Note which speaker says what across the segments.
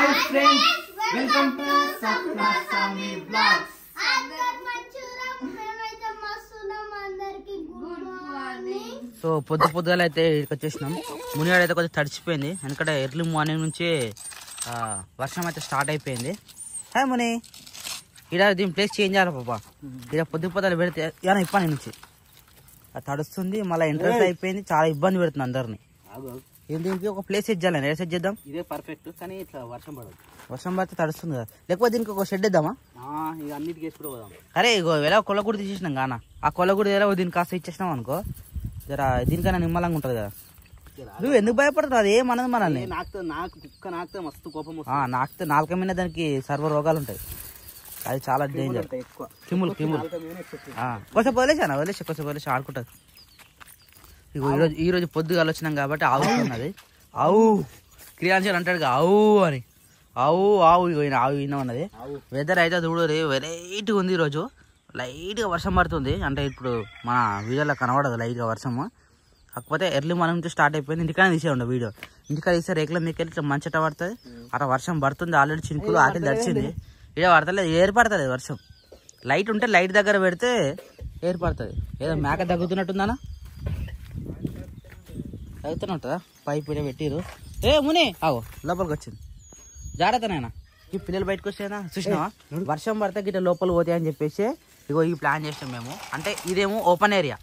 Speaker 1: Hi friends, welcome to Sapnasami blogs. So పొద్దుగాల అయితే ఇక్కడికి వచ్చేసినాం. మునిగాడు అయితే కొంచెం తడిచిపోయింది, ఎందుకంటే ఎర్లీ మార్నింగ్ నుంచి వర్షం అయితే స్టార్ట్ అయిపోయింది. హాయ్ ముని, ఇక్కడ దీని ప్లేస్ చేంజ్ చేయాలి పాప. ఇక్కడ పొద్దులు పెడితే ఏమైనా ఇబ్బంది నుంచి అది తడుస్తుంది, మళ్ళీ ఇంట్రెస్ట్ అయిపోయింది, చాలా ఇబ్బంది పెడుతుంది అందరినీ. దీనికి ఒక ప్లేస్ సెట్ చేయాలి, సెట్ చేద్దాం.
Speaker 2: ఇదే పర్ఫెక్ట్, కానీ ఇట్లా వర్షం పడదు.
Speaker 1: వర్షం పడితే తడుస్తుంది కదా, లేకపోతే దీనికి ఒక షెడ్ ఇద్దామా?
Speaker 2: ఇక అన్నిటికీ వేసి కూడా పోదాం.
Speaker 1: అరే ఇగో ఎలా కొల్లగూడి తీసేసినాం కానా, ఆ కొల్లగూడి ఎలా దీనికి కాస్త ఇచ్చేసినాం అనుకో, జర దీనికైనా నిమ్మలంగా ఉంటుంది కదా. నువ్వు ఎందుకు భయపడుతున్నావు? అది ఏమన్నది మనల్ని.
Speaker 2: నాకు మస్తు కోపం
Speaker 1: నాకుతే నాలుక మీద దానికి సర్వ రోగాలు ఉంటాయి, అది చాలా డేంజర్. కిమ్ములు కొంచెం వదిలేసి ఆడుకుంటుంది. ఇగో ఈరోజు పొద్దుగాలు వచ్చినాం కాబట్టి ఆవు ఉన్నది. ఆవు క్రియాంశలు అంటాడు ఆవు అని, ఆవు ఇగో ఆవు ఉన్నది. వెదర్ అయితే చూడు వెరైటీగా ఉంది. ఈరోజు లైట్గా వర్షం పడుతుంది, అంటే ఇప్పుడు మన వీడియోలో కనబడదు లైట్గా వర్షము. కాకపోతే ఎర్లీ మార్నింగ్ నుంచి స్టార్ట్ అయిపోయింది. ఇంటికైనా తీసే ఉండే వీడియో, ఇంటికాడ తీసే రేకుల మీకు వెళ్ళి ఇట్లా మంచిట పడుతుంది. అట్లా వర్షం పడుతుంది, ఆల్రెడీ చినుకులు ఆకలి దడిచింది. ఇక పడతలేదు, ఏర్పడుతుంది వర్షం. లైట్ ఉంటే లైట్ దగ్గర పెడితే ఏర్పడుతుంది. ఏదో మేక దగ్గుతున్నట్టుందనా, అవుతున్నట్టుందా? పైపు ఇలా పెట్టిరు. ఏ ముని ఆగో, లోపలికి వచ్చింది. జాగ్రత్తనైనా ఈ పిల్లలు బయటకు వచ్చేనా చూసినావా? వర్షం పడితే గిట్ట లోపల పోతాయని చెప్పేసి ఇగో ఈ ప్లాన్ చేసాం మేము. అంటే ఇదేమో ఓపెన్ ఏరియా,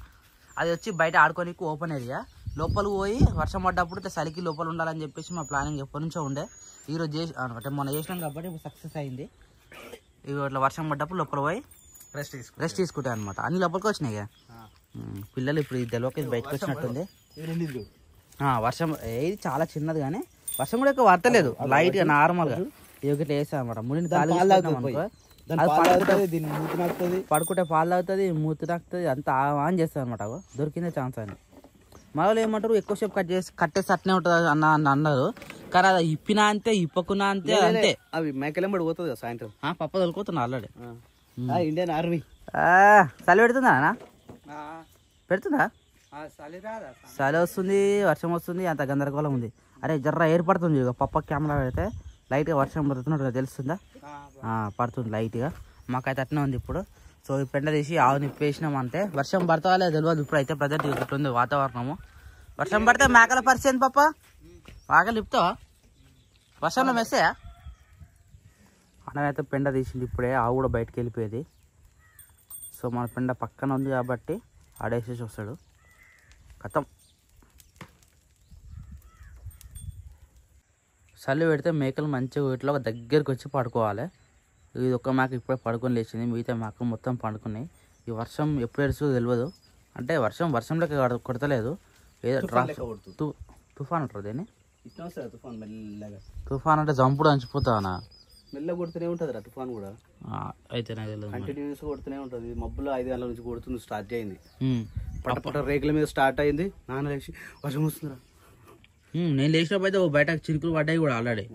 Speaker 1: అది వచ్చి బయట ఆడుకోనికి ఓపెన్ ఏరియా. లోపల పోయి వర్షం పడ్డప్పుడు చలికి లోపల ఉండాలని చెప్పేసి మా ప్లానింగ్ ఎప్పటి నుంచో ఉండే. ఈరోజు చేసి అంటే మొన్న చేసినాం కాబట్టి ఇప్పుడు సక్సెస్ అయింది. ఇవి ఇట్లా వర్షం పడ్డప్పుడు లోపల పోయి రెస్ట్ తీసుకుంటాయి అనమాట. అన్ని లోపలికి వచ్చినాయి కదా పిల్లలు. ఇప్పుడు ఈ తెలవకి బయటకు వచ్చినట్టుంది. వర్షం ఏది చాలా చిన్నది, కానీ వర్షం కూడా ఎక్కువ పడతలేదు, లైట్ గా నార్మల్ గా ఇట్లా వేస్తాం అనమాట. ముడిని పడుకుంటే పాలు తాగుతుంది, మూతి తాగుతుంది, అంతా ఆన్ చేస్తుంది అనమాట. దొరికిందే ఛాన్స్ అని. మళ్ళీ ఏమంటారు ఎక్కువసేపు కట్టేసి అట్నే ఉంటుంది అన్నారు, కానీ అది ఇప్పినా అంతే ఇప్పకున్నా అంతే అంతే.
Speaker 2: అవి మేకలెంబడి పోతుంది కదా సాయంత్రం.
Speaker 1: పప్ప తొలుకుతున్నా ఆల్రెడీ.
Speaker 2: ఇండియన్ ఆర్మీ
Speaker 1: చలి పెడుతుందా పెడుతుందా? చలి వస్తుంది, వర్షం వస్తుంది, అంత గందరగోళం ఉంది. అరే జర్ర ఏర్పడుతుంది పప్ప కెమెరా పెడితే లైట్గా వర్షం పడుతున్నట్టుగా తెలుస్తుందా? పడుతుంది లైట్గా, మాకైతే అట్నే ఉంది ఇప్పుడు. సో ఈ పెండ తీసి ఆవు నిప్పేసినాం అంటే వర్షం పడతా లేదు తెలియదు. ఇప్పుడు అయితే ప్రజెంట్ ఇట్లుంది వాతావరణము. వర్షం పడితే మేకల పరిస్థితి పప్ప, మేకలు ఇప్పుతావా వర్షంలో మెస్సేయా? అన్నమైతే పెండ తీసింది ఇప్పుడే, ఆవు కూడా బయటకు వెళ్ళిపోయేది. సో మన పెండ పక్కన ఉంది కాబట్టి ఆడేసేసి వస్తాడు, కథం. చలి పెడితే మేకలు మంచిగా వీటిలో దగ్గరికి వచ్చి పడుకోవాలి. ఇది ఒక మేక ఇప్పుడే పడుకొని లేచింది, మిగతా మేకలు మొత్తం పండుకున్నాయి. ఈ వర్షం ఎప్పుడు ఎడుస్తుందో తెలియదు, అంటే వర్షంలోకి కొడతలేదు, ఏదో తుఫాన్ అంటారు దీన్ని. తుఫాన్ అంటే జంపుడు అంచిపోతావనా?
Speaker 2: మెల్ల కొడుతూనే ఉంటుంది రా తుఫాన్ కూడా.
Speaker 1: అయితే నాకు తెలియదు,
Speaker 2: కంటిన్యూస్ కొడుతూనే ఉంటుంది. మబ్బులో 5 గంటల నుంచి కొడుతుంది, స్టార్ట్ అయింది. పట రేకుల మీద స్టార్ట్ అయింది. నాన్న లేచి వర్షం వస్తుందిరా.
Speaker 1: నేను లేచినప్పుడు అయితే బయట చినుకులు పడ్డాయి కూడా ఆల్రెడీ.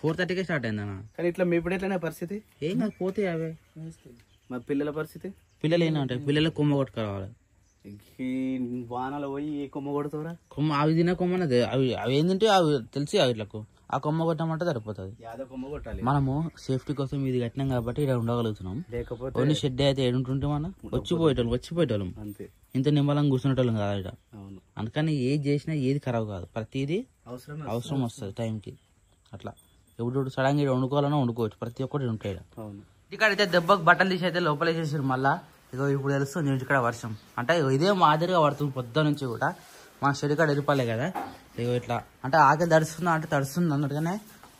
Speaker 1: 4:30కే స్టార్ట్ అయింది అన్న.
Speaker 2: కానీ ఇట్లా మీ ఇప్పుడు ఎట్లనే పరిస్థితి
Speaker 1: ఏం కాదు, పోతే అవే.
Speaker 2: మా పిల్లల పరిస్థితి,
Speaker 1: పిల్లలు ఏంటంటే పిల్లలకు కొమ్మ కొట్టుకురావాలి.
Speaker 2: వానలో పోయి ఏ కొమ్మ కొడతావురా?
Speaker 1: కొమ్మ అవి తినే కొమ్మనే, అవి ఏంటంటే అవి తెలిసి వీళ్ళకు ఆ కొమ్మ కొట్టమంటే సరిపోతుంది. మనము సేఫ్టీ కోసం ఇది కట్టినాం కాబట్టి ఇక్కడ ఉండగలుగుతున్నాం.
Speaker 2: లేకపోతే
Speaker 1: ఓన్లీ షెడ్ అయితే ఏడుంటుంటే మనం వచ్చిపోయేటోళ్ళం అంతే. ఇంత నిమ్మలంగా కూర్చునేటోళ్ళం కాదు ఇక్కడ. అందుకని ఏది చేసినా ఏది ఖరాబ్ కాదు, ప్రతిదీ అవసరం వస్తుంది టైంకి. అట్లా ఎప్పుడు సడన్గా ఇక్కడ వండుకోవాలన్నా వండుకోవచ్చు, ప్రతి ఒక్కటి ఉంటాయి. ఇక్కడ అయితే దెబ్బకు బట్టలు తీసి అయితే లోపల వేసేసారు. మళ్ళా ఇగో ఇప్పుడు తెలుస్తుంది ఇక్కడ వర్షం అంటే ఇదే మాదిరిగా పడుతుంది పొద్దు నుంచి కూడా. మన షెడ్ కాడ వెళ్ళిపోలే కదా, ఇగో ఇట్లా అంటే ఆకలి తడుస్తుందా అంటే తడుస్తుంది అన్నట్టుగానే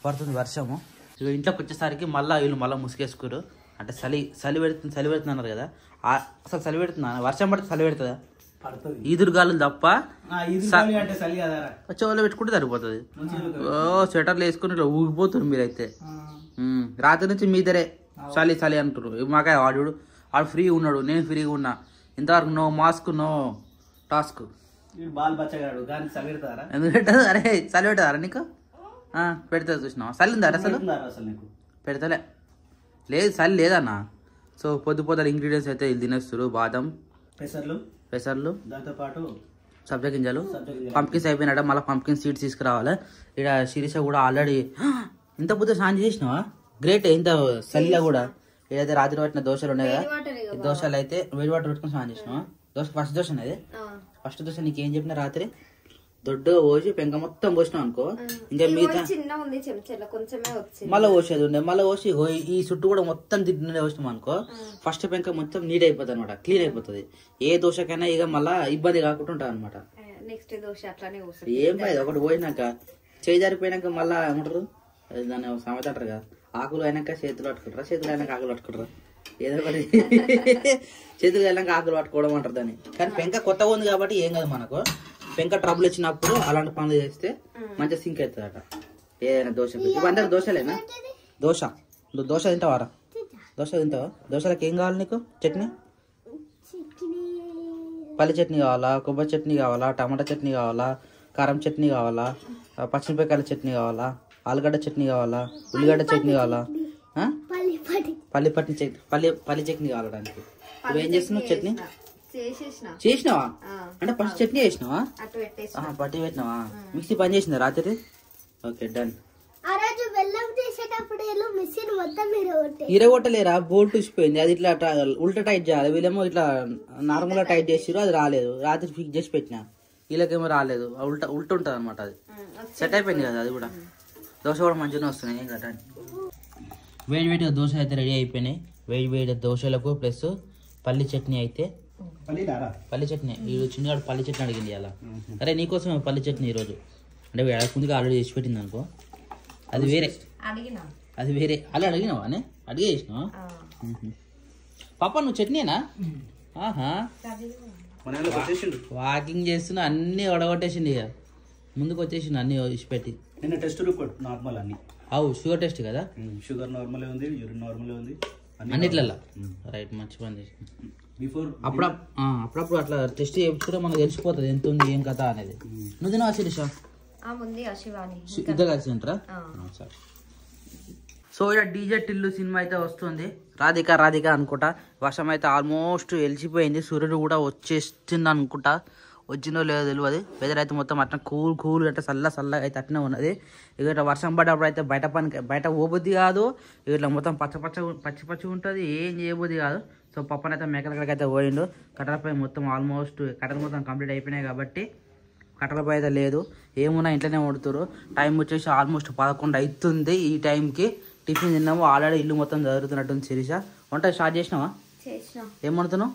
Speaker 1: పడుతుంది వర్షము. ఇక ఇంట్లోకి వచ్చేసరికి వీళ్ళు మళ్ళీ ముసుగేసుకోరు. అంటే చలి పెడుతుంది అన్నారు కదా, అసలు చలి పెడుతుందా? వర్షం పడితే చలి పెడుతుందా? ఈదురుగాలు తప్ప చెవులో పెట్టుకుంటే సరిపోతుంది. స్వెటర్లు వేసుకుని ఇట్లా ఊగిపోతుంది మీరైతే. రాత్రి నుంచి మీ దగ్గరే చలి అంటున్నారు. మాకే వాడు ఫ్రీగా ఉన్నాడు, నేను ఫ్రీగా ఉన్నా. ఇంతవరకు నో మాస్క్ నో టాస్క్. ఎందుకు పెట్టదు? అరే చలి పెట్టదారా నీకు? పెడతారు చూసినావా? చలి ఉందా అసలు? పెడతలే, లేదు చలి లేదన్నా. సో పొద్దుల ఇంగ్రీడియంట్స్ అయితే వీళ్ళు తినేస్తారు. బాదం, పెసర్లు, దాంతో పాటు సబ్జా గింజలు, పంప్కిన్స్ అయిపోయినాడ. మళ్ళీ పంప్కిన్ సీడ్స్ తీసుకురావాలి. ఇక్కడ శిరీష కూడా ఆల్రెడీ ఇంత పొద్దు స్నానం చేసినావా? గ్రేట్. ఇంత చలిలో కూడా ఏదైతే రాత్రి పట్టిన దోశలు ఉన్నాయి కదా, దోశలు అయితే వేడి వాటర్ పెట్టుకుని స్నానం చేసినావా? దోశ ఫస్ట్ దోశ అనేది, ఫస్ట్ దోశ నీకేం చెప్పిన రాత్రి దొడ్డుగా పోసి పెంక మొత్తం పోసినావు అనుకో, ఇంకా మిగతా మళ్ళీ పోసేది ఉండే, మళ్ళీ పోసి ఈ చుట్టూ కూడా మొత్తం తిండి పోసినాం అనుకో, ఫస్ట్ పెంక మొత్తం నీట్ అయిపోతుంది అనమాట, క్లీన్ అయిపోతుంది. ఏ దోశకైనా ఇక మళ్ళా ఇబ్బంది కాకుండా ఉంటుంది అనమాట. ఏం కాదు, ఒకటి పోయినాక చేయి జారిపోయినాక మళ్ళా ఏమంటారు దాన్ని సామెత అంటారు కదా, ఆకులు అయినాక చేతులు పట్టుకుంటారా, చేతులు అయినాక ఆకులు పట్టుకుంటారా, ఏదో ఒకటి చేతులు అయినాక ఆకులు పట్టుకోవడం అంటారు దాన్ని. కానీ పెంక కొత్తగా ఉంది కాబట్టి ఏం కాదు మనకు. పెంక ట్రబుల్ వచ్చినప్పుడు అలాంటి పనులు చేస్తే మంచిగా సింక్ అవుతుంది అట. ఏదైనా దోశ ఇవంతా దోశలేనా? దోశ దోశ తింటావారా? దోశ తింటావా? దోశలకు ఏం కావాలి నీకు? చట్నీ, పల్లి చట్నీ కావాలా, కొబ్బరి చట్నీ కావాలా, టమాటా చట్నీ కావాలా, కారం చట్నీ కావాలా, పచ్చిమిరపకాయల చట్నీ కావాలా, ఆలుగడ్డ చట్నీ కావాలా, ఉల్లిగడ్డ చట్నీ కావాలా, పల్లి చట్నీ కావాలడానికి. నువ్వు ఏం చేస్తున్నావు? చట్నీ చేసినావా? అంటే ఫస్ట్ చట్నీ చేసినావా? పట్టి పెట్టినావా? మిక్సీ పని చేసిందా రాత్రి? Okay done. ఇరగొట్టలేరా? బోల్ట్ చూసిపోయింది, అది ఇట్లా ఉల్టా టైట్ చేయాలి. వీళ్ళేమో ఇట్లా నార్మల్ గా టైట్ చేసిరు, అది రాలేదు. రాత్రి ఫిక్స్ చేసి పెట్టినా, వీళ్ళకేమో రాలేదు. ఉల్టా ఉంటుంది అనమాట. అది సెట్ అయిపోయింది కదా. అది కూడా దోశ కూడా మంచిగానే వస్తున్నాయి, ఏం కదా. వేడి వేడిగా దోశ అయితే రెడీ అయిపోయినాయి. వేడి వేడి దోశలకు ప్లస్ పల్లి చట్నీ అయితే, పల్లి చట్నీ ఈరోజు చిన్నగాడు పల్లి చట్నీ అడిగింది అలా. అరే నీకోసం పల్లి చట్నీ ఈరోజు అంటే ముందుగా ఆల్రెడీ చేసి పెట్టింది అనుకో, అది వేరే, అది వేరే. అలా అడిగినావా? అని అడిగే చేసినావా? పాప నువ్వు చట్నీనా? ఆహా, వాకింగ్ చేస్తున్నా, అన్ని ఒడగొట్టేసింది. ఇక ముందుకు వచ్చేసింది అన్ని ఇచ్చిపెట్టి.
Speaker 2: నిన్న టెస్ట్ రిపోర్ట్ నార్మల్ అన్ని.
Speaker 1: అవు షుగర్ టెస్ట్ కదా?
Speaker 2: షుగర్ నార్మల్ ఉంది, యూరిన్ నార్మల్ ఉంది,
Speaker 1: అన్నిట్లల్లా. రైట్, మంచి పని చేసి. అప్పుడప్పుడు అట్లా టెస్ట్ చేయించుకుంటే మనకు తెలిసిపోతుంది ఎంత ఉంది ఏం కథ అనేది. నువ్వు తినవా శిరీష? ఇద్దరు కలిసి తింటారా? సరే. సో ఇక్కడ డీజే టిల్లు సినిమా అయితే వస్తుంది. రాధిక అనుకుంటా. వర్షం అయితే ఆల్మోస్ట్ వెలిసిపోయింది, సూర్యుడు కూడా వచ్చేస్తుంది అనుకుంటా. వచ్చిందో లేదో తెలియదు. వెదర్ అయితే మొత్తం అట్లా కూల్ అంటే చల్లగా అయితే అట్నే ఉన్నది. ఇక ఇట్లా వర్షం పడ్డప్పుడు అయితే బయట పోబుద్ది కాదు. ఇట్లా మొత్తం పచ్చి ఉంటుంది, ఏం చేయబుద్ది కాదు. సో పప్పనైతే మేకలకి అయితే పోయిండు. కట్టెలపై మొత్తం ఆల్మోస్ట్ కట్టెలు మొత్తం కంప్లీట్ అయిపోయినాయి కాబట్టి కట్టెలపై అయితే లేదు. ఏమున్నా ఇంట్లోనే వండుతారు. టైం వచ్చేసి ఆల్మోస్ట్ 11 అవుతుంది. ఈ టైంకి టిఫిన్ తిన్నాము. ఆల్రెడీ ఇల్లు మొత్తం జరుగుతున్నట్టుంది. శిరీష వంట స్టార్ట్ చేసినావా? ఏం వండుతున్నావు?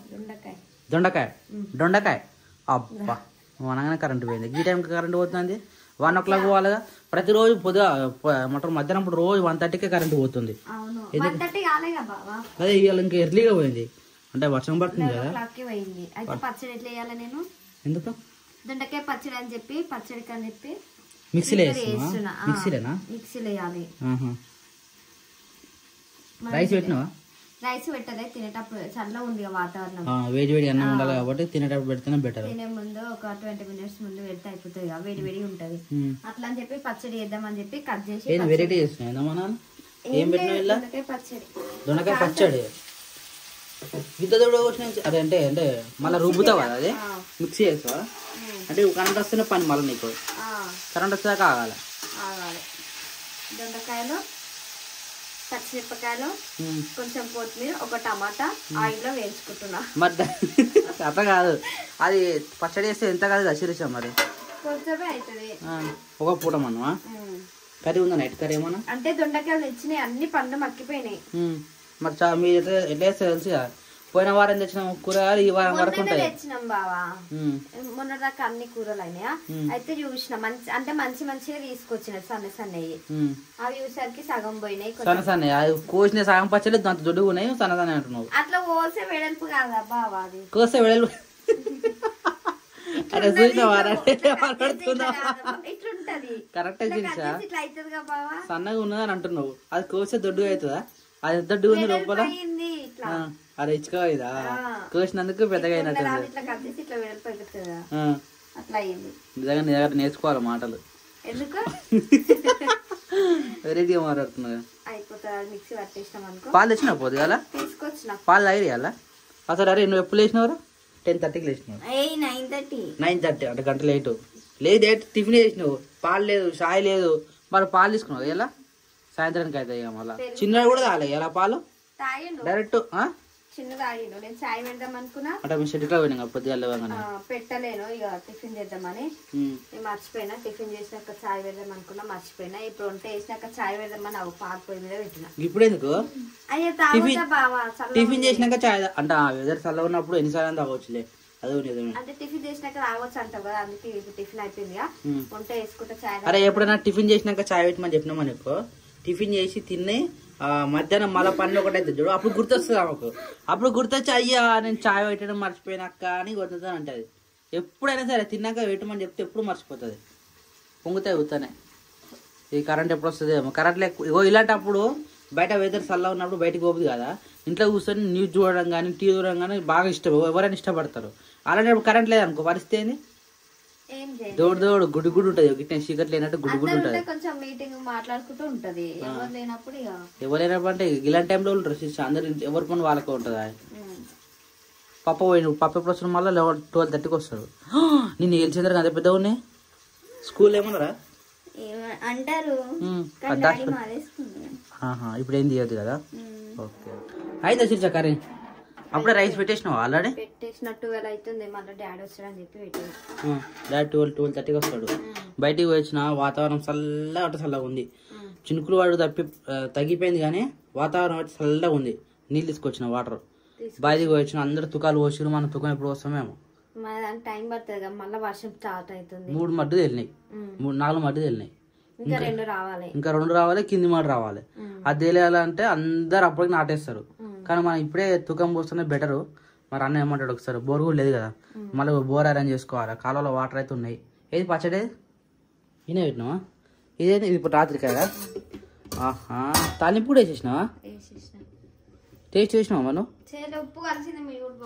Speaker 1: దొండకాయ. అబ్బా, అనగానే కరెంటు పోయింది. ఈ టైంకి కరెంటు పోతుంది. 1 o'clock పోవాలిగా. ప్రతిరోజు మధ్యాహ్నం రోజు 1:30కే కరెంటు పోతుంది. అదే ఇవాళ ఇంకా ఎర్లీగా పోయింది అంటే వర్షం పడుతుంది కదా. ఎందుకు?
Speaker 3: దొండకాయ పచ్చడి అని చెప్పి పచ్చడికి అని చెప్పి
Speaker 1: మిక్సీలో
Speaker 3: వేయాలి.
Speaker 1: రైస్ పెట్టినావా?
Speaker 3: రైస్ పెట్టదే, తినేటప్పుడు చల్ల ఉంది వాతావరణం,
Speaker 1: వేడి అన్నం ఉండాలి కాబట్టి తినేటప్పుడు పెడితేనే బెటర్.
Speaker 3: తినే ముందు ఒక 20 minutes ముందు పెడితే అయిపోతుంది కదా, వేడి ఉంటది. అట్లా అని చెప్పి పచ్చడి చేద్దాం అని చెప్పి కట్ చేసి
Speaker 1: వెరైటీ చేస్తున్నా. ఏం పెట్టినా? దొండకాయ పచ్చడి. గిద్దదోడు అదే అంటే మళ్ళీ రుబ్బుతావా? అదే మిక్సీ చేస్తావా? అంటే కరెంట్ వస్తేనే పని మళ్ళీ నీకు కరెంట్ వస్తే ఆగాలి.
Speaker 3: దొండకాయలు, పచ్చిమిరపకాయలు, కొంచెం కొత్తిమీర, ఒక టమాటా ఆయిల్లో వేయించుకుంటున్నా.
Speaker 1: మరి అట్లా కాదు, అది పచ్చడి చేస్తే ఎంత కాదు అసిరిసా? మరి
Speaker 3: కొంచెమే అవుతుంది.
Speaker 1: ఒక పూట మనమా కర్రీ ఉందా? నైట్ కర్రీ ఏమన్నా?
Speaker 3: అంటే దొండకాయలు తెచ్చినాయి, అన్ని పండ్లు మక్కిపోయినాయి.
Speaker 1: మరి మీరు ఎట్లా వేస్తే తెలుసు. పోయిన వారం తెచ్చినాం కూరగాయలు, ఈ వారం వరకు
Speaker 3: తెచ్చినాం బావా. మొన్న దాకా అన్ని కూరలు అయినాయా, అయితే చూసిన మంచిగా తీసుకొచ్చిన సన్నయ్యి. అవి చూసరికి సగం పోయినాయి.
Speaker 1: సన్నయ్య కోసిన సగం పచ్చడి దాంతో దొడ్డు ఉన్నాయి, సన్నదాన్ని అంటున్నావు.
Speaker 3: అట్లా కోసే వెడల్పు కాదా బావా? అది
Speaker 1: కోసే వెడల్పు కరెక్టే చూసా. సన్నగా ఉన్నదని అంటున్నావు, అది కోసే దొడ్డుగా అవుతుందా? అది దొడ్డు ఉంది లోపల. అది ఇచ్చుకో ఇదా కోసినందుకు పెద్దగా అయినట్టు. నిజంగా నీ దగ్గర నేర్చుకోవాలి మాటలు. వెరైటీగా మాట్లాడుతున్నా. పాలు తెచ్చినా పోదు కదా? పాలు తాగియాలా అసలు? అరే నువ్వు ఎప్పుడు లేచినావు? 10:30కి లేచినావు. 9:30 అంటే గంట లేటు. లేదు టిఫిన్ చేసినావు, పాలు లేదు, చాయ్ లేదు, మరి పాలు తీసుకున్నావు ఎలా? సాయంత్రానికి అయితే ఇక మళ్ళీ చిన్నది కూడా తాగలే ఇలా పాలు
Speaker 3: తాగిండు
Speaker 1: డైరెక్ట్
Speaker 3: చిన్న తాగిండు. నేను చాయ్ పెడదాం అనుకున్నా
Speaker 1: అంటే మీ షెడ్యూల్ పోయినా పొద్దుగా లేవగానే
Speaker 3: పెట్టలేను, ఇక టిఫిన్ చేద్దామని నేను మర్చిపోయినా. టిఫిన్ చేసినాక చాయ్ పెడదాం అనుకున్నా, మర్చిపోయినా. ఇప్పుడు వంట వేసినాక చాయ్ పెడదామని అవి పాలు పొయ్యి మీద పెట్టిన.
Speaker 1: ఇప్పుడు ఎందుకు
Speaker 3: అయ్యో తాగుతా బావా,
Speaker 1: టిఫిన్ చేసినాక చాయ్ అంటే వెదర్ చల్ల ఉన్నప్పుడు ఎన్నిసార్లు తాగవచ్చులే. అదే నిజమే.
Speaker 3: అంటే టిఫిన్ చేసినాక తాగొచ్చు అంటావు కదా, అందుకే ఇప్పుడు టిఫిన్ అయిపోయింది వంట వేసుకుంటే చాయ్.
Speaker 1: అరే ఎప్పుడైనా టిఫిన్ చేసినాక చాయ్ పెట్టమని చెప్పినామని ఎక్కువ టిఫిన్ చేసి తిని మధ్యాహ్నం మళ్ళీ పనులు ఒకటి అయితే చూడు, అప్పుడు గుర్తొస్తుంది ఆమెకు. అప్పుడు గుర్తొచ్చి అయ్యా నేను చాయ్ పెట్టడం మర్చిపోయినాక అని గుర్తుంది అంటది. ఎప్పుడైనా సరే తిన్నాక పెట్టమని చెప్తే ఎప్పుడు మర్చిపోతుంది, పొంగుతాయి అవుతానే. ఈ కరెంట్ ఎప్పుడు వస్తుంది ఏమో. కరెంట్ ఇగో ఇలాంటప్పుడు బయట వెదర్ చల్లగా ఉన్నప్పుడు బయటకు పోతుంది కదా, ఇంట్లో కూర్చొని న్యూస్ చూడడం కానీ టీవీ చూడడం కానీ బాగా ఇష్టం, ఎవరైనా ఇష్టపడతారు. అలాంటప్పుడు కరెంట్ లేదనుకో పరిస్థితి ఏంది, దోడు గుడి గుడి ఉంటది. గిట్ట చీకట్ లేనట్టు గుడి గుడి ఉంటది.
Speaker 3: కొంచెం మీటింగ్ మాట్లాడుకుంటూ ఉంటది. ఎవరు లేనప్పుడు
Speaker 1: ఎవరైనప్పుడు అంటే ఇలాంటి టైంలో ఉంటారు అందరు, ఎవరి పని వాళ్ళకే ఉంటది. పప్ప పోయిన పప్ప ఎప్పుడు వస్తాడు మళ్ళీ 12:30కి వస్తాడు. నిన్ను గెలిచేందరు కదా పెద్ద ఉన్నాయి స్కూల్ ఏమన్నారా
Speaker 3: అంటారు.
Speaker 1: ఇప్పుడు ఏం తీయద్దు కదా. ఓకే అయితే శిర్ష కర్రీ అప్పుడే రైస్ పెట్టేసినావు ఆల్రెడీ?
Speaker 3: పెట్టేసిన 12 అవుతుంది, మళ్ళీ డాడీ వస్తాడని చెప్పి పెట్టాను.
Speaker 1: డాడీ 12:30కి వస్తాడు. బయటికి వచ్చిన వాతావరణం చల్లగా ఉంది. చినుకులు వాడు తగ్గిపోయింది కానీ వాతావరణం అయితే చల్లగా ఉంది. నీళ్ళు తీసుకొచ్చిన వాటర్ బయటికి వచ్చిన అందరు తుకాలు పోసిరు. మనం తుకం ఎప్పుడు వస్తామేమో,
Speaker 3: టైం పడుతుంది కదా, మళ్ళీ వర్షం స్టార్ట్ అవుతుంది.
Speaker 1: 3 మడ్డు వెళ్ళినాయి, 4 మడ్డు వెళ్ళినాయి.
Speaker 3: ఇంకా
Speaker 1: 2 రావాలి, కింది మాట రావాలి. అది తేలేయాలంటే అందరు అప్పటికి నాటేస్తారు. కానీ మనం ఇప్పుడే తుకం పోస్తేనే బెటరు. మరి అన్న ఏమంటాడు ఒకసారి, బోర్ కూడా లేదు కదా, మళ్ళీ బోర్ అరేంజ్ చేసుకోవాలి. కాలంలో వాటర్ అయితే ఉన్నాయి. ఏది పచ్చడి ఈయన పెట్టినావా? ఇదేంటి ఇది ఇప్పుడు రాత్రి కదా? ఆహా తాలింపు కూడా వేసేసినావా? టేస్ట్ చేసినావా మనం?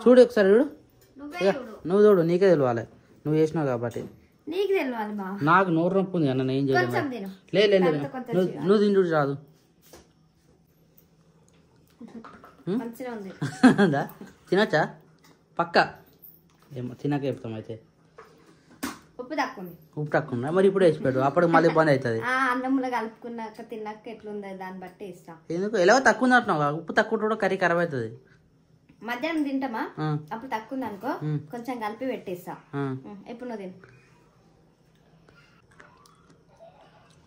Speaker 1: చూడు ఒకసారి చూడు, నువ్వు చూడు, నీకే తెలియాలి, నువ్వు చేసినావు కాబట్టి. నాకు నోరు నొప్పి ఉంది అన్న, నేను చేయలేదు. లేదు నువ్వు తిని చూడు రాదు. తినచ్చా పక్క? ఏమో తినాక చెప్తాం. అయితే ఉప్పు తక్కువ మరి ఇప్పుడు వేసి పెట్టు, అప్పుడు మళ్ళీ ఇబ్బంది అవుతుంది.
Speaker 3: అన్నంలో కలుపుకున్నాక తిన్నాక ఎట్లుంది దాన్ని బట్టి వేస్తాం.
Speaker 1: ఎందుకు ఎలాగో తక్కువ ఉంది అంటున్నావు, ఉప్పు తక్కువ కూడా కర్రీ ఖరాబ్ అవుతుంది.
Speaker 3: మధ్యాహ్నం తింటామా, అప్పుడు తక్కువ ఉంది అనుకో కొంచెం కలిపి పెట్టేస్తా. ఎప్పుడు నువ్వు తిను.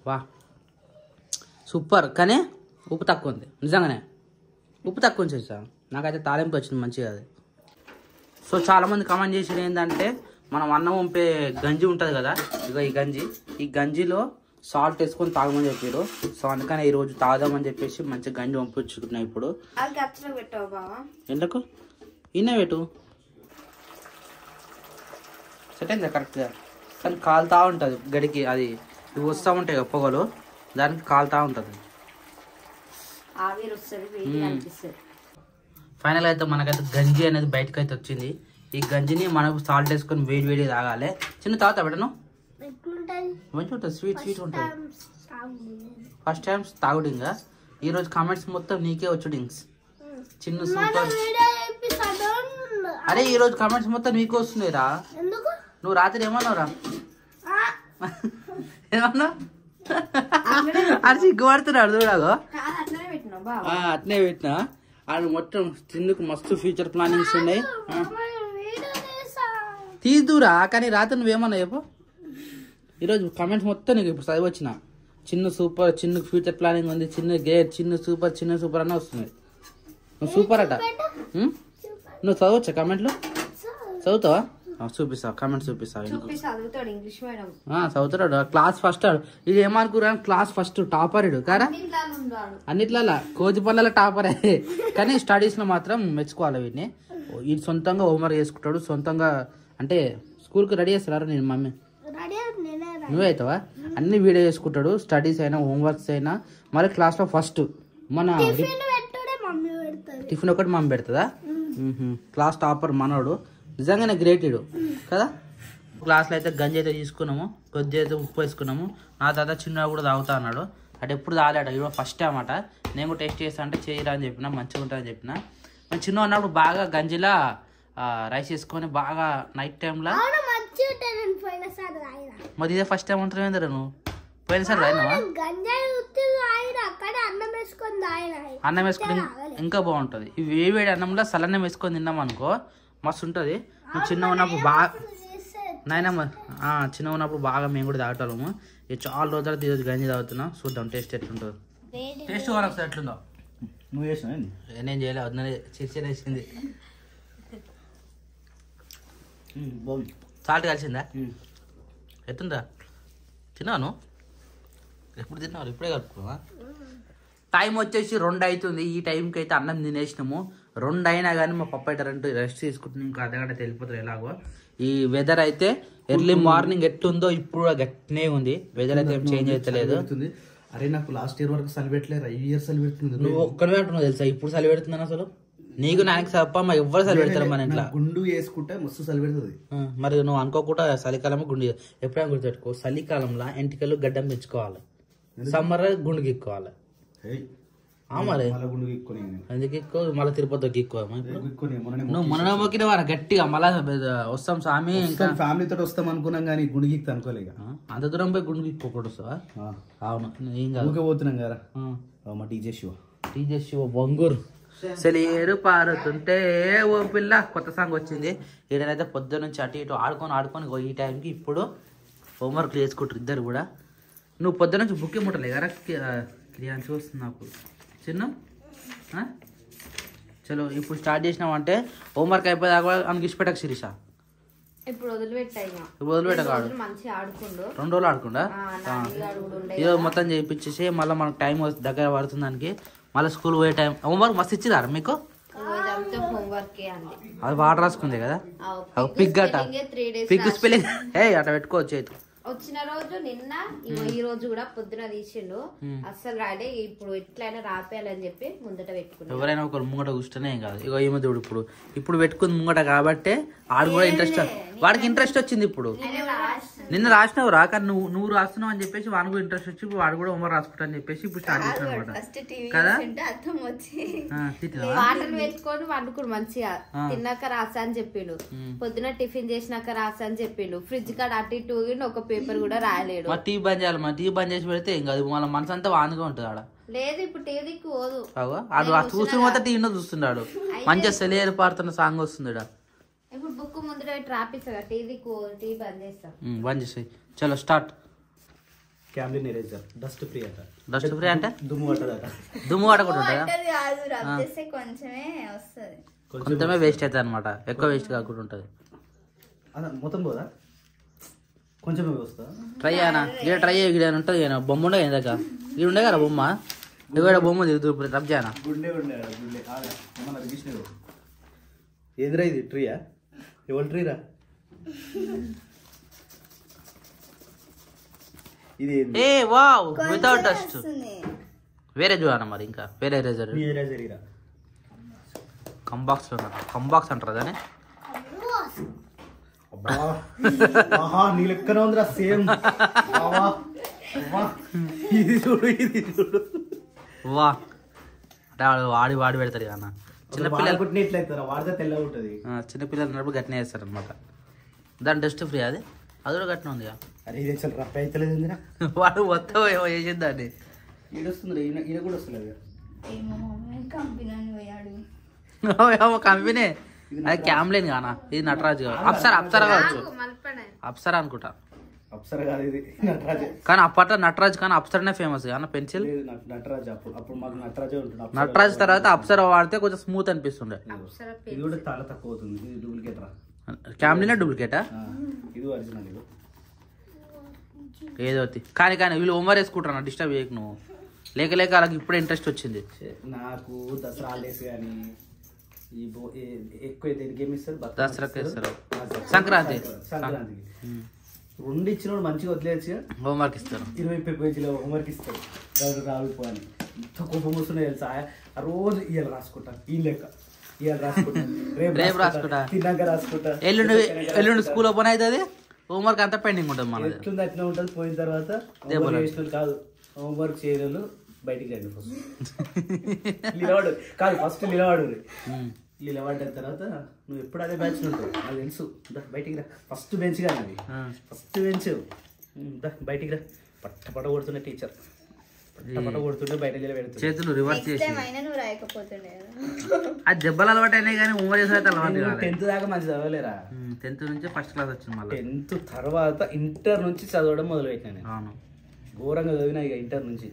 Speaker 1: వా సూపర్, కానీ ఉప్పు తక్కువ ఉంది నిజంగానే. ఉప్పు తక్కువ చేసా, నాకైతే తాలింపు వచ్చింది మంచిగా అది. సో చాలామంది కామెంట్ చేసేది ఏంటంటే, మనం అన్నం పంపే గంజి ఉంటుంది కదా, ఇక ఈ గంజిలో సాల్ట్ వేసుకొని తాగమని చెప్పారు. సో అందుకని ఈరోజు తాగుదామని చెప్పేసి మంచిగా గంజి పంపించుకున్నాయి. ఇప్పుడు ఎందుకు ఇన్నే పెట్టు, సెట్ అయిందా కరెక్ట్గా? కానీ కాలుతా ఉంటుంది గడికి, అది ఇవి వస్తూ ఉంటాయి కదా పొగలు, దానికి కాలుతా ఉంటుంది. ఫైనల్ అయితే మనకైతే గంజి అనేది బయటకు అయితే వచ్చింది. ఈ గంజిని మనకు సాల్ట్ వేసుకొని వేడి తాగాలి. చిన్న తాగుతా పెట్టను, మంచిగా ఉంటుంది, స్వీట్ ఉంటుంది. ఫస్ట్ టైం తాగుడింగా. ఈరోజు కామెంట్స్ మొత్తం నీకే వచ్చుడింగ్స్ చిన్న సూపర్. అరే ఈరోజు కామెంట్స్ మొత్తం నీకే వస్తున్నాయి రా. నువ్వు రాత్రి ఏమన్నావురా? ఏమన్నా అది సిగ్గుపడుతున్నాడు చూడగో. అట్నే పెట్టినా. అది మొత్తం తిందుకు మస్తు ఫ్యూచర్ ప్లానింగ్స్ ఉన్నాయి. తీదురా, కానీ రాత్రి నువ్వేమన్నా చెప్పు. ఈరోజు కామెంట్స్ మొత్తం నీకు ఇప్పుడు చదివి వచ్చిన. చిన్న సూపర్, చిన్న ఫ్యూచర్ ప్లానింగ్ ఉంది, చిన్న గేర్, చిన్న సూపర్ అన్న వస్తున్నాయి. నువ్వు సూపర్ అట. నువ్వు చదవచ్చా కామెంట్లు? చదువుతావా? చూపిస్తావు, కామెంట్స్ చూపిస్తావు. చదువుతాడు, క్లాస్ ఫస్ట్. ఇది ఏమనుకురా, క్లాస్ ఫస్ట్ టాపర్ ఇడు కారా. అన్నిట్లలో కోతి పళ్ళ టాపరే, కానీ స్టడీస్ లో మాత్రం మెచ్చుకోవాలి వీటిని. వీడు సొంతంగా హోంవర్క్ చేసుకుంటాడు, సొంతంగా. అంటే స్కూల్ కి రెడీ చేస్తారా నేను మమ్మీ? నువ్వే అవుతావా? అన్ని వీడియో చేసుకుంటాడు, స్టడీస్ అయినా హోంవర్క్స్ అయినా. మరి క్లాస్ లో ఫస్ట్. మన టిఫిన్ ఒకటి మమ్మీ పెడుతుందా? క్లాస్ టాపర్ మనోడు, నిజంగానే గ్రేట్ ఇడు కదా. క్లాస్లో అయితే గంజి అయితే తీసుకున్నాము, కొద్దిగా అయితే ఉప్పు వేసుకున్నాము. నా తర్వాత చిన్న కూడా తాగుతా అన్నాడు. అటు ఎప్పుడు తాగాడ, ఇవాళ ఫస్ట్ టైం అన్నమాట. నేను కూడా టేస్ట్ చేస్తా అంటే చేయరా అని చెప్పిన, మంచిగా ఉంటుందని చెప్పిన. నేను చిన్న ఉన్నప్పుడు బాగా గంజిలా రైస్ వేసుకొని బాగా నైట్ టైంలో. మరి ఇదే ఫస్ట్ టైం ఉంటుంది ఏందరా నువ్వు? పోయినసారి రాయినావా? అన్నం వేసుకుని ఇంకా బాగుంటుంది. ఈ వేడి వేడి అన్నంలో సలన్నం వేసుకొని తిన్నాం అనుకో మస్తు ఉంటుంది. నువ్వు చిన్న ఉన్నప్పుడు బాగా నాయనమ్మ చిన్న ఉన్నప్పుడు బాగా మేము కూడా తాగుతాము. ఇది చాలా రోజులు ఈరోజు గంజి తాగుతున్నాం. చూద్దాం టేస్ట్ ఎట్లుంటుందో. టేస్ట్ కూడా ఒకసారి ఎట్లుందో.
Speaker 2: నువ్వు చేసినా
Speaker 1: నేను చేయలేదు, వద్దనే చిరిచేసింది.
Speaker 2: బాగుంది.
Speaker 1: సాల్ట్ కలిసిందా? ఎట్టుందా? తిన్నాను. ఎప్పుడు తిన్నావు? ఇప్పుడే కలుపుకున్నావా? టైం వచ్చేసి 2 అవుతుంది. ఈ టైంకి అయితే అన్నం తినేసినాము. 2 అయినా కానీ మా పప్పు అయితే రెస్ట్ తీసుకుంటున్నాం. ఇంకా అర్ధగంట వెళ్ళిపోతారు ఎలాగో. ఈ వెదర్ అయితే ఎర్లీ మార్నింగ్ ఎట్లుందో ఇప్పుడు గట్టినే ఉంది. వెదర్ అయితే ఏం చేంజ్ అవుతలేదు.
Speaker 2: అరే నాకు లాస్ట్ ఇయర్ వరకు చలి పెట్టలేదు, ఈ ఇయర్ చలి పెడుతుంది.
Speaker 1: నువ్వు ఒక్కడే అంటున్నావు తెలుసా ఇప్పుడు చలి పెడుతున్నాను. అసలు నీకు నాకు తప్ప మా ఎవ్వరు చలి పెడతారు మన ఇంట్లో.
Speaker 2: గుండు వేసుకుంటే మస్తు చలి పెడుతుంది.
Speaker 1: మరి నువ్వు అనుకోకుండా చలికాలం గుండు ఎప్పుడైనా గుర్తుపెట్టుకో. చలికాలంలో ఎంటికలు గడ్డం పెంచుకోవాలి, సమ్మర్ గుండు గిక్కోవాలి. మరి ఎందుకు ఎక్కువ మళ్ళీ తిరుపతికి ఎక్కువ నువ్వు మొన్న మొక్కిన గట్టిగా మళ్ళా వస్తాం స్వామి. ఇంకా
Speaker 2: ఫ్యామిలీతో వస్తాం అనుకున్నాం కానీ గుండు గిక్కి అనుకోలేక
Speaker 1: అంత దూరం పోయి గుండు గిక్కోకూడదు వస్తావా? అవును ఏం కాదు
Speaker 2: పోతున్నాం కదా. మా టీజే శివ బొంగూరు
Speaker 1: సెలేరు పారుతుంటే ఓ పిల్ల కొత్త సాంగ్ వచ్చింది. ఈడనైతే పొద్దున్న నుంచి అటు ఇటు ఆడుకొని ఈ టైంకి ఇప్పుడు హోంవర్క్ చేసుకుంటారు ఇద్దరు కూడా. నువ్వు పొద్దున్న నుంచి బుక్ ముట్టలే కదా క్రియాన్స్ వస్తుంది నాకు చిన్న. చలో ఇప్పుడు స్టార్ట్ చేసినావు అంటే హోంవర్క్ అయిపోయేదాకా అనికిసి పెట్టక శిరీష.
Speaker 3: ఇప్పుడు వదిలిపెట్టాడు
Speaker 1: 2 రోజులు ఆడుకుండా ఇదో మొత్తం చేయించేసి మళ్ళీ మనకు టైం దగ్గర పడుతుంది. దానికి మళ్ళీ స్కూల్ పోయే టైం. హోంవర్క్ మస్తు ఇచ్చిదారా మీకు? అది వాటర్ రాసుకుంది కదా పిగ్ అట. పిగ్ స్పెల్లింగ్ అట్లా పెట్టుకోవచ్చు.
Speaker 3: వచ్చిన రోజు నిన్న ఈ రోజు కూడా పొద్దున తీసిండు. అస్సలు రాలే. ఇప్పుడు ఎట్లయినా రాపేయాలని చెప్పి ముందట పెట్టుకున్నాడు.
Speaker 1: ఎవరైనా ఒకరు ముంగట కూర్చునే ఏం కాదు. ఇగో ఈమె చూడు ఇప్పుడు పెట్టుకుంది ముంగట కాబట్టి ఆడు కూడా ఇంట్రెస్ట్, వాడికి ఇంట్రెస్ట్ వచ్చింది. ఇప్పుడు నిన్న రాసినావు రా, కానీ నువ్వు రాస్తున్నావు అని చెప్పేసి వాడికి కూడా ఇంట్రెస్ట్ వచ్చి వాడు కూడా హోంవర్క్ రాసుకుంటా అని చెప్పేసి ఇప్పుడు స్టార్ట్ చేసిన అనమాట కదా.
Speaker 3: వాటర్ పెట్టుకొని వండుకుడు మంచిగా. తిన్నాక రాసా అని చెప్పిండు. పొద్దున టిఫిన్ చేసినాక రాసా అని చెప్పిండు. ఫ్రిడ్జ్ కాడ అటు ఇటు ఒక పేపర్ కూడా రాయలేడు.
Speaker 1: మా టీ బంద్ చేయాలి. మా టీ బంద్ చేసి పెడితే ఏం కాదు. మన మనసు అంతా వాందిగా ఉంటుంది ఆడ.
Speaker 3: లేదు ఇప్పుడు టీవీకి పోదు.
Speaker 1: అది చూస్తున్న మొత్తం టీవీలో చూస్తున్నాడు. మంచిగా సెలియర్ పాడుతున్న సాంగ్ వస్తుంది.
Speaker 3: ఇప్పుడు బుక్ ముందు రాపిస్తా టీవీకి టీవీ బంద్ చేస్తా.
Speaker 1: బంద్ చేసి చలో start.
Speaker 2: Camlin eraser dust free అట.
Speaker 1: డస్ట్ ఫ్రీ అంటే
Speaker 2: దుమ్ము పట్టదట.
Speaker 1: దుమ్ము పట్టకుండా కొంచెమే వేస్ట్ అవుతుంది అనమాట. ఎక్కువ వేస్ట్ కాకుండా ఉంటుంది.
Speaker 2: మొత్తం పోదా కొంచెమే వస్తా. ట్రై
Speaker 1: అయినా ఇక్కడ ట్రై అయ్యి ఉంటుంది. బొమ్మ ఉండే దగ్గర ఇది ఉండే కదా బొమ్మ. ఇక్కడ బొమ్మ రబ్ చేయనా
Speaker 2: ఎదురా ఇది ట్రీయా? ఎవరు ట్రీరా ఇది?
Speaker 1: ఏ వావ్ వితౌట్ డస్ట్. వేరే చూడాలి మరి. ఇంకా వేరే ఎరేజర్ కంబాక్స్ కంబాక్స్ అంటారు కానీ
Speaker 2: నీ లెక్కన ఉందిరా సేమ్. ఇది చూడు
Speaker 1: వా అంటే వాడి పెడతారు అన్న.
Speaker 2: చిన్నపిల్లలు వాడితే తెల్లగా ఉంటుంది.
Speaker 1: చిన్నపిల్లలు ఉన్నప్పుడు గట్టినే చేస్తారు అనమాట. దాని డస్ట్ ఫ్రీ అది కూడా గట్టిన ఉంది.
Speaker 2: అరే ఇది అసలు రఫ్ అవుతలేదు.
Speaker 1: వాడు మొత్తం ఏమో చేసింది దాన్ని.
Speaker 2: ఈడొస్తుంది ఈయన కూడా వస్తలేదు.
Speaker 1: కంపెనీ అది క్యామ్లిన్ కానా? ఇది నటరాజ్ కాదు. అప్సరా కావచ్చు. అప్సరా అనుకుంటా.
Speaker 2: అప్సరా కాదు ఇది నటరాజ్.
Speaker 1: కానీ అప్పట్లో నటరాజ్ కానీ అప్సరానే ఫేమస్ కానీ పెన్సిల్
Speaker 2: నటరాజ్. అప్పుడు మాకు నటరాజే ఉంటుంది.
Speaker 1: నటరాజ్ తర్వాత అప్సరా వాడితే కొంచెం స్మూత్ అనిపిస్తుండే.
Speaker 2: ఇది కూడా చాలా తక్కువ అవుతుంది. ఇది డూప్లికేట్ రా.
Speaker 1: క్యామ్లిన్ డూప్లికేటా?
Speaker 2: ఇది ఒరిజినల్.
Speaker 1: ఏదో కానీ వీళ్ళు హోంవర్క్ వేసుకుంటారు. డిస్టర్బ్ చేయకు నువ్వు. లేక అలాగే ఇప్పుడే ఇంట్రెస్ట్ వచ్చింది
Speaker 2: నాకు. దసరా హాలిడేస్ కానీ ఎక్కువ దేనికి ఏమి ఇస్తారు?
Speaker 1: దసరాకి ఇస్తారు, సంక్రాంతికి.
Speaker 2: 2 ఇచ్చిన మంచిగా వదిలేసి
Speaker 1: హోంవర్క్ ఇస్తారు.
Speaker 2: 20 పేజీలో హోంవర్క్ ఇస్తారు. రావిపోని ఇంత కోపం వస్తున్నాయి తెలుసా. ఆ రోజు ఇవాళ రాసుకుంటా ఈ లెక్క, ఇవాళ రాసుకుంటా, రేపు రాసుకుంటా, తిన్నాక రాసుకుంటా.
Speaker 1: ఎల్లుండి స్కూల్ ఓపెన్ అవుతుంది. హోంవర్క్ అంతా పెండింగ్ ఉంటుంది. మన
Speaker 2: ఎట్లుంది అట్లా ఉంటుంది. పోయిన తర్వాత కాదు హోంవర్క్ చేయలేదు బయటికి రండి. ఫస్ట్ నిలబడు కాదు, ఫస్ట్ నిలబడు. నిలబడ్డ తర్వాత నువ్వు ఎప్పుడు అదే బ్యాచ్ ఉంటావు నాకు తెలుసు. బయటికి రా. ఫస్ట్ బెంచ్ కానీ అది ఫస్ట్ బెంచ్. బయటికి రా. పట్ట కొడుతున్న టీచర్ టమాటో కొడుతుంటే బయట పెడుతుంది.
Speaker 1: చేతులు రివర్స్ చేసి
Speaker 3: నువ్వు రాయకపోతుండే
Speaker 1: అది దెబ్బలు అలవాటు అయినాయి కానీ హోంవర్క్ చేసే అలవాటు కాదు.
Speaker 2: 10th దాకా మంచి చదవలేరా?
Speaker 1: 10th నుంచి ఫస్ట్ క్లాస్ వచ్చింది మళ్ళీ.
Speaker 2: 10th తర్వాత ఇంటర్ నుంచి చదవడం మొదలు పెట్టినా నేను.
Speaker 1: అవును,
Speaker 2: ఘోరంగా చదివినా ఇక ఇంటర్ నుంచి.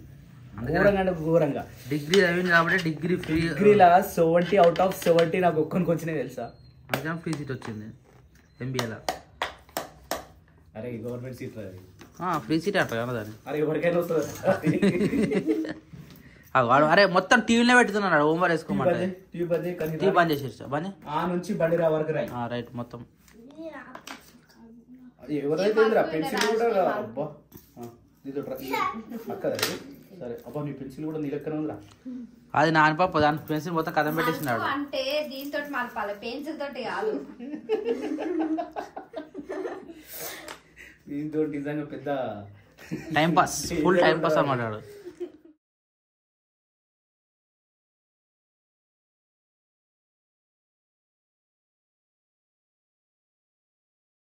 Speaker 2: ఘోరంగా అంటే ఘోరంగా.
Speaker 1: డిగ్రీ చదివింది కాబట్టి
Speaker 2: డిగ్రీలా 70 out of 70 నాకు ఒక్కరికి వచ్చినాయి తెలుసా?
Speaker 1: అందుకని ఫ్రీ సీట్ వచ్చింది ఎంబీఏలో.
Speaker 2: అరే గవర్నమెంట్ సీట్ రాదు,
Speaker 1: ఫ్రీ సీట్ అంటారు కదా దాన్ని.
Speaker 2: అరే ఎవరికైనా వస్తుంది.
Speaker 1: వాడు అరే మొత్తం టీవీలో పెట్టుతున్నాడు హోంవర్క్ వేసుకోమంటే. టీవీ బంద్ చేసేస్తా బంద్
Speaker 2: ఆ నుంచి బండి రా వరకు రాయి.
Speaker 1: రైట్ మొత్తం
Speaker 2: ఎవరైతే పెన్సిల్ కూడా అబ్బా అక్కది. సరే అబ్బా నీ పెన్సిల్ కూడా నీ లెక్కన ఉందిరా.
Speaker 1: అది నాని పాప దాని పెన్సిల్ మొత్తం కథం పెట్టేసినాడు.
Speaker 3: అంటే దీంతో మలపాలి, పెన్సిల్ తోటి కాదు.
Speaker 2: దీంతో నిజంగా పెద్ద
Speaker 1: time pass, full time pass అన్నమాట.